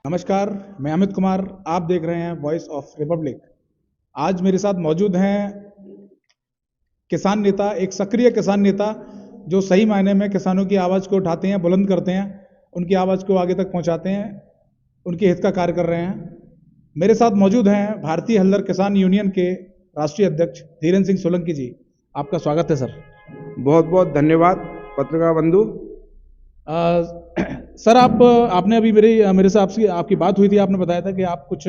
नमस्कार, मैं अमित कुमार। आप देख रहे हैं वॉइस ऑफ रिपब्लिक। आज मेरे साथ मौजूद हैं किसान नेता, एक सक्रिय किसान नेता जो सही मायने में किसानों की आवाज़ को उठाते हैं, बुलंद करते हैं, उनकी आवाज़ को आगे तक पहुंचाते हैं, उनके हित का कार्य कर रहे हैं। मेरे साथ मौजूद हैं भारतीय हल्दर किसान यूनियन के राष्ट्रीय अध्यक्ष धीरेन्द्र सिंह सोलंकी जी। आपका स्वागत है सर। बहुत बहुत धन्यवाद पत्रकार बंधु। सर, आपने अभी मेरे से आपकी बात हुई थी। आपने बताया था कि आप कुछ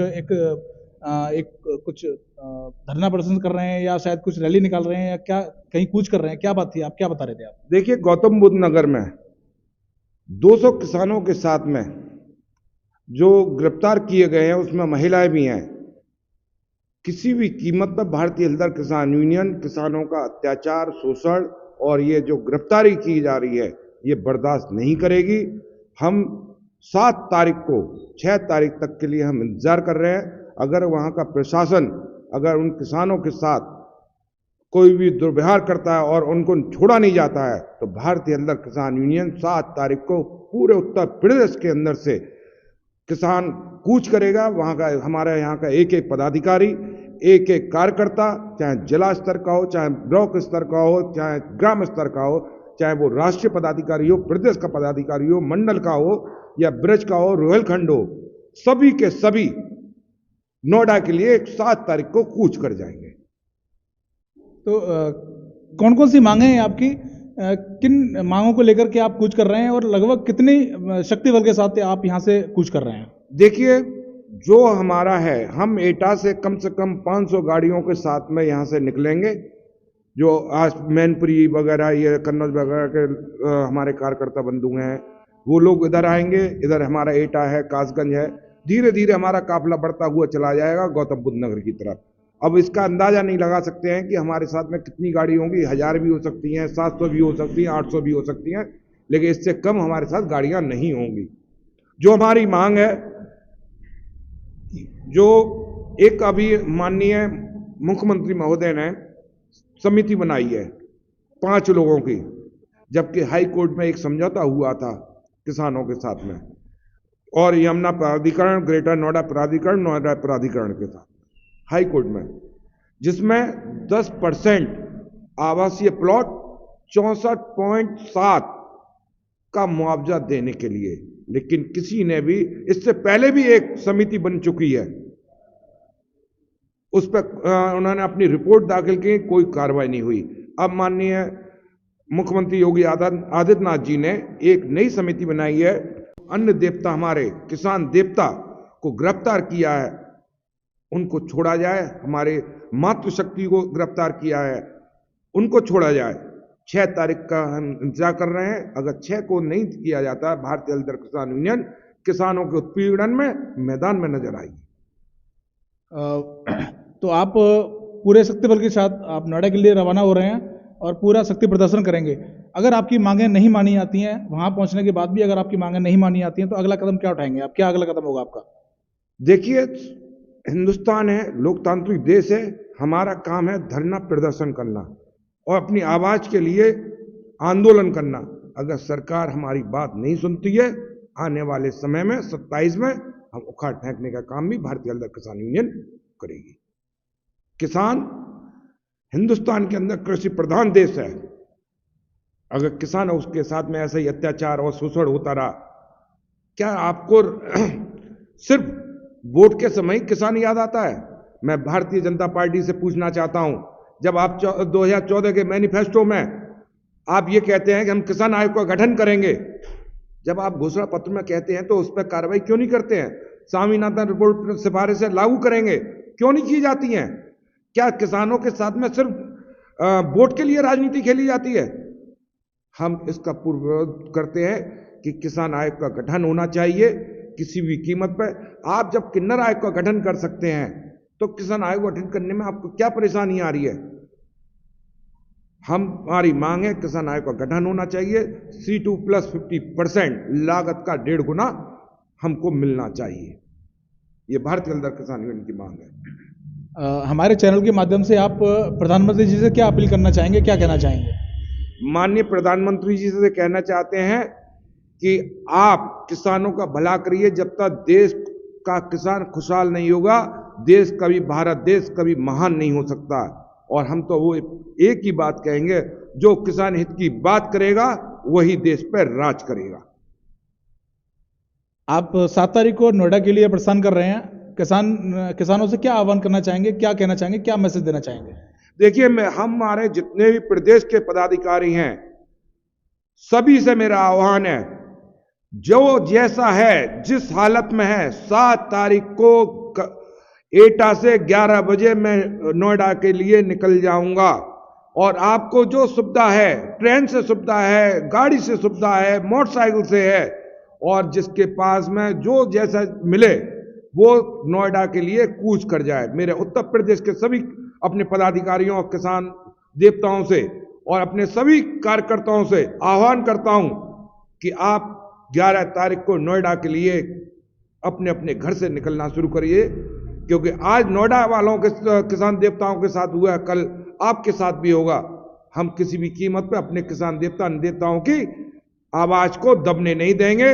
धरना प्रदर्शन कर रहे हैं या शायद कुछ रैली निकाल रहे हैं या क्या कहीं कूच कर रहे हैं। क्या बात थी, आप क्या बता रहे थे आप? देखिए, गौतम बुद्ध नगर में 200 किसानों के साथ में जो गिरफ्तार किए गए हैं उसमें महिलाएं भी हैं। किसी भी कीमत पर भारतीय हल्दर किसान यूनियन किसानों का अत्याचार, शोषण और ये जो गिरफ्तारी की जा रही है ये बर्दाश्त नहीं करेगी। हम 7 तारीख को 6 तारीख तक के लिए हम इंतजार कर रहे हैं। अगर वहाँ का प्रशासन अगर उन किसानों के साथ कोई भी दुर्व्यवहार करता है और उनको छोड़ा नहीं जाता है तो भारतीय हल्दर किसान यूनियन 7 तारीख को पूरे उत्तर प्रदेश के अंदर से किसान कूच करेगा। वहाँ का हमारे यहाँ का एक एक पदाधिकारी, एक एक कार्यकर्ता, चाहे जिला स्तर का हो, चाहे ब्लॉक स्तर का हो, चाहे ग्राम स्तर का हो, चाहे वो राष्ट्रीय पदाधिकारी हो, प्रदेश का पदाधिकारी हो, मंडल का हो या ब्रज का हो, रोहिलखंड हो, सभी के सभी नोएडा के लिए 7 तारीख को कूच कर जाएंगे। तो कौन कौन सी मांगे हैं आपकी? किन मांगों को लेकर के आप कूच कर रहे हैं और लगभग कितनी शक्ति बल के साथ आप यहाँ से कूच कर रहे हैं? देखिए, जो हमारा है, हम एटा से कम 500 गाड़ियों के साथ में यहाँ से निकलेंगे। जो आज मैनपुरी वगैरह ये कन्नौज वगैरह के हमारे कार्यकर्ता बंधु हैं वो लोग इधर आएंगे। इधर हमारा एटा है, कासगंज है। धीरे धीरे हमारा काफिला बढ़ता हुआ चला जाएगा गौतम बुद्ध नगर की तरफ। अब इसका अंदाजा नहीं लगा सकते हैं कि हमारे साथ में कितनी गाड़ी होंगी। 1000 भी हो सकती हैं, 700 भी हो सकती हैं, 800 भी हो सकती हैं, लेकिन इससे कम हमारे साथ गाड़ियां नहीं होंगी। जो हमारी मांग है, जो एक अभी माननीय मुख्यमंत्री महोदय ने समिति बनाई है 5 लोगों की, जबकि हाई कोर्ट में एक समझौता हुआ था किसानों के साथ में और यमुना प्राधिकरण, ग्रेटर नोएडा प्राधिकरण, नोएडा प्राधिकरण के साथ हाई कोर्ट में, जिसमें 10% आवासीय प्लॉट 64.7 का मुआवजा देने के लिए, लेकिन किसी ने भी, इससे पहले भी एक समिति बन चुकी है, उस पर उन्होंने अपनी रिपोर्ट दाखिल की, कोई कार्रवाई नहीं हुई। अब माननीय मुख्यमंत्री योगी आदित्यनाथ जी ने एक नई समिति बनाई है। अन्य देवता, हमारे किसान देवता को गिरफ्तार किया है, उनको छोड़ा जाए। हमारे मातृशक्ति को गिरफ्तार किया है, उनको छोड़ा जाए। 6 तारीख का हम इंतजार कर रहे हैं। अगर 6 को नहीं किया जाता, भारतीय हल्दर किसान यूनियन किसानों के उत्पीड़न में मैदान में नजर आएगी। तो आप पूरे शक्ति बल के साथ आप नोएडा के लिए रवाना हो रहे हैं और पूरा शक्ति प्रदर्शन करेंगे। अगर आपकी मांगें नहीं मानी जाती हैं, वहां पहुंचने के बाद भी अगर आपकी मांगें नहीं मानी जाती हैं, तो अगला कदम क्या उठाएंगे आप? क्या अगला कदम होगा आपका? देखिए, हिंदुस्तान है, लोकतांत्रिक देश है। हमारा काम है धरना प्रदर्शन करना और अपनी आवाज के लिए आंदोलन करना। अगर सरकार हमारी बात नहीं सुनती है, आने वाले समय में 27 में हम उखाड़ फेंकने का काम भी भारतीय हल्दर किसान यूनियन करेगी। किसान हिंदुस्तान के अंदर कृषि प्रधान देश है। अगर किसान उसके साथ में ऐसा ही अत्याचार और शोषण होता रहा, क्या आपको सिर्फ वोट के समय किसान याद आता है? मैं भारतीय जनता पार्टी से पूछना चाहता हूं, जब आप 2014 के मैनिफेस्टो में आप ये कहते हैं कि हम किसान आयोग का गठन करेंगे, जब आप घोषणा पत्र में कहते हैं तो उस पर कार्रवाई क्यों नहीं करते हैं? स्वामीनाथन रिपोर्ट सिफारिशें लागू करेंगे, क्यों नहीं की जाती हैं? क्या किसानों के साथ में सिर्फ वोट के लिए राजनीति खेली जाती है? हम इसका पूर्ण विरोध करते हैं कि किसान आयोग का गठन होना चाहिए किसी भी कीमत पर। आप जब किन्नर आयोग का गठन कर सकते हैं तो किसान आयोग गठन करने में आपको क्या परेशानी आ रही है? हमारी मांग है किसान आयोग का गठन होना चाहिए। C2 + 50% लागत का 1.5 गुना हमको मिलना चाहिए। ये भारतीय हल्दर किसान यूनियन की मांग है। हमारे चैनल के माध्यम से आप प्रधानमंत्री जी से क्या अपील करना चाहेंगे, क्या कहना चाहेंगे? माननीय प्रधानमंत्री जी से कहना चाहते हैं कि आप किसानों का भला करिए। जब तक देश का किसान खुशहाल नहीं होगा, देश कभी, भारत देश कभी महान नहीं हो सकता। और हम तो वो एक ही बात कहेंगे, जो किसान हित की बात करेगा वही देश पर राज करेगा। आप 7 तारीख को नोएडा के लिए प्रस्थान कर रहे हैं। किसानों से क्या आह्वान करना चाहेंगे, क्या कहना चाहेंगे, क्या मैसेज देना चाहेंगे? देखिए, हमारे जितने भी प्रदेश के पदाधिकारी हैं, सभी से मेरा आह्वान है, जो जैसा है, जिस हालत में है, 7 तारीख को एटा से 11 बजे मैं नोएडा के लिए निकल जाऊंगा। और आपको जो सुविधा है, ट्रेन से सुविधा है, गाड़ी से सुविधा है, मोटरसाइकिल से है, और जिसके पास में जो जैसा मिले वो नोएडा के लिए कूच कर जाए। मेरे उत्तर प्रदेश के सभी अपने पदाधिकारियों और किसान देवताओं से और अपने सभी कार्यकर्ताओं से आह्वान करता हूं कि आप 11 तारीख को नोएडा के लिए अपने अपने घर से निकलना शुरू करिए, क्योंकि आज नोएडा वालों के किसान देवताओं के साथ हुआ, कल आपके साथ भी होगा। हम किसी भी कीमत पर अपने किसान देवताओं की आवाज को दबने नहीं देंगे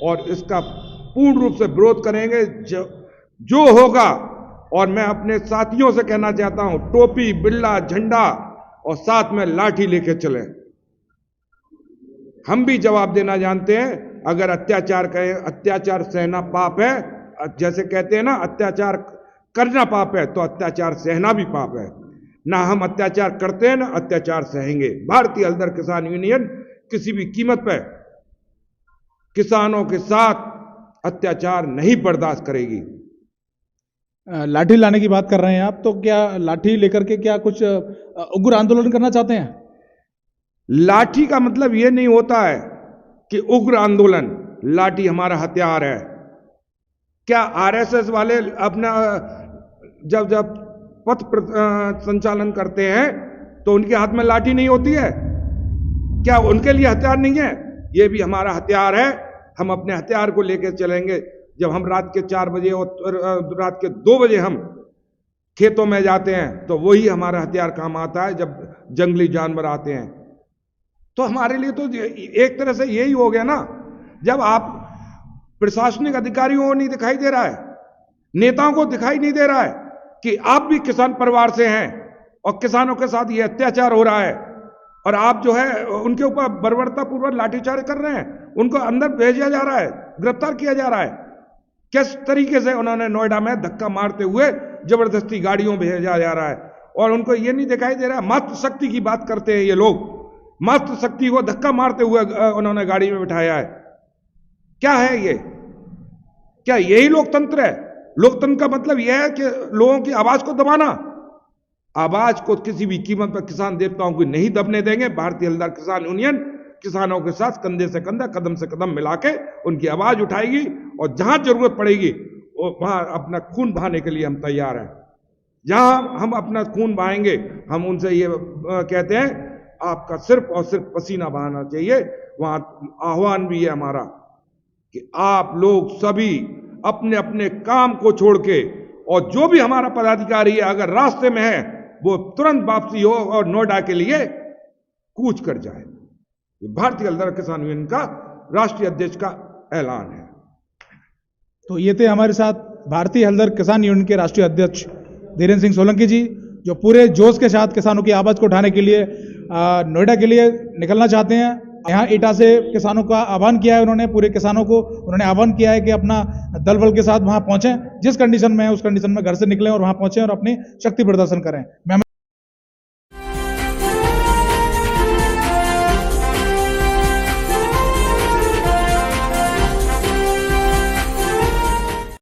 और इसका पूर्ण रूप से विरोध करेंगे जो होगा। और मैं अपने साथियों से कहना चाहता हूं, टोपी, बिल्ला, झंडा और साथ में लाठी लेके चलें। हम भी जवाब देना जानते हैं। अगर अत्याचार कहें, अत्याचार सहना पाप है, जैसे कहते हैं ना, अत्याचार करना पाप है, तो अत्याचार सहना भी पाप है। ना हम अत्याचार करते हैं, ना अत्याचार सहेंगे। भारतीय हलदर किसान यूनियन किसी भी कीमत पर किसानों के साथ अत्याचार नहीं बर्दाश्त करेगी। लाठी लाने की बात कर रहे हैं आप, तो क्या लाठी लेकर के क्या कुछ उग्र आंदोलन करना चाहते हैं? लाठी का मतलब यह नहीं होता है कि उग्र आंदोलन, लाठी हमारा हथियार है। क्या आरएसएस वाले अपना जब पथ संचालन करते हैं तो उनके हाथ में लाठी नहीं होती है? क्या उनके लिए हथियार नहीं है? ये भी हमारा हथियार है। हम अपने हथियार को लेकर चलेंगे। जब हम रात के 4 बजे और रात के 2 बजे हम खेतों में जाते हैं तो वही हमारा हथियार काम आता है। जब जंगली जानवर आते हैं तो हमारे लिए तो एक तरह से यही हो गया ना। जब आप प्रशासनिक अधिकारियों को नहीं दिखाई दे रहा है, नेताओं को दिखाई नहीं दे रहा है कि आप भी किसान परिवार से हैं और किसानों के साथ ये अत्याचार हो रहा है, और आप जो है उनके ऊपर बर्बरतापूर्वक लाठीचार्ज कर रहे हैं, उनको अंदर भेजा जा रहा है, गिरफ्तार किया जा रहा है। किस तरीके से उन्होंने नोएडा में धक्का मारते हुए जबरदस्ती गाड़ियों भेजा जा रहा है, और उनको ये नहीं दिखाई दे रहा है। मातृशक्ति की बात करते हैं ये लोग, मातृशक्ति को धक्का मारते हुए उन्होंने गाड़ी में बिठाया है। क्या है ये? क्या यही लोकतंत्र है? लोकतंत्र का मतलब यह है कि लोगों की आवाज को दबाना। आवाज को किसी भी कीमत पर किसान देवताओं को नहीं दबने देंगे। भारतीय हलदर किसान यूनियन किसानों के साथ कंधे से कंधा, कदम से कदम मिला के उनकी आवाज उठाएगी, और जहां जरूरत पड़ेगी वहां अपना खून बहाने के लिए हम तैयार हैं। जहां हम अपना खून बहाएंगे, हम उनसे ये कहते हैं आपका सिर्फ और सिर्फ पसीना बहाना चाहिए। वहां आह्वान भी है हमारा कि आप लोग सभी अपने अपने काम को छोड़ के, और जो भी हमारा पदाधिकारी है अगर रास्ते में है वो तुरंत वापसी हो और नोएडा के लिए कूच कर जाए। भारतीय हलदर किसान यूनियन का राष्ट्रीय अध्यक्ष का ऐलान है। तो ये थे हमारे साथ भारतीय हलदर किसान यूनियन के राष्ट्रीय अध्यक्ष धीरेन्द्र सिंह सोलंकी जी, जो पूरे जोश के साथ किसानों की आवाज को उठाने के लिए नोएडा के लिए निकलना चाहते हैं। यहाँ एटा से किसानों का आह्वान किया है उन्होंने, पूरे किसानों को उन्होंने आह्वान किया है कि अपना दल बल के साथ वहां पहुंचें, जिस कंडीशन में है उस कंडीशन में घर से निकलें और वहां पहुंचें और अपनी शक्ति प्रदर्शन करें।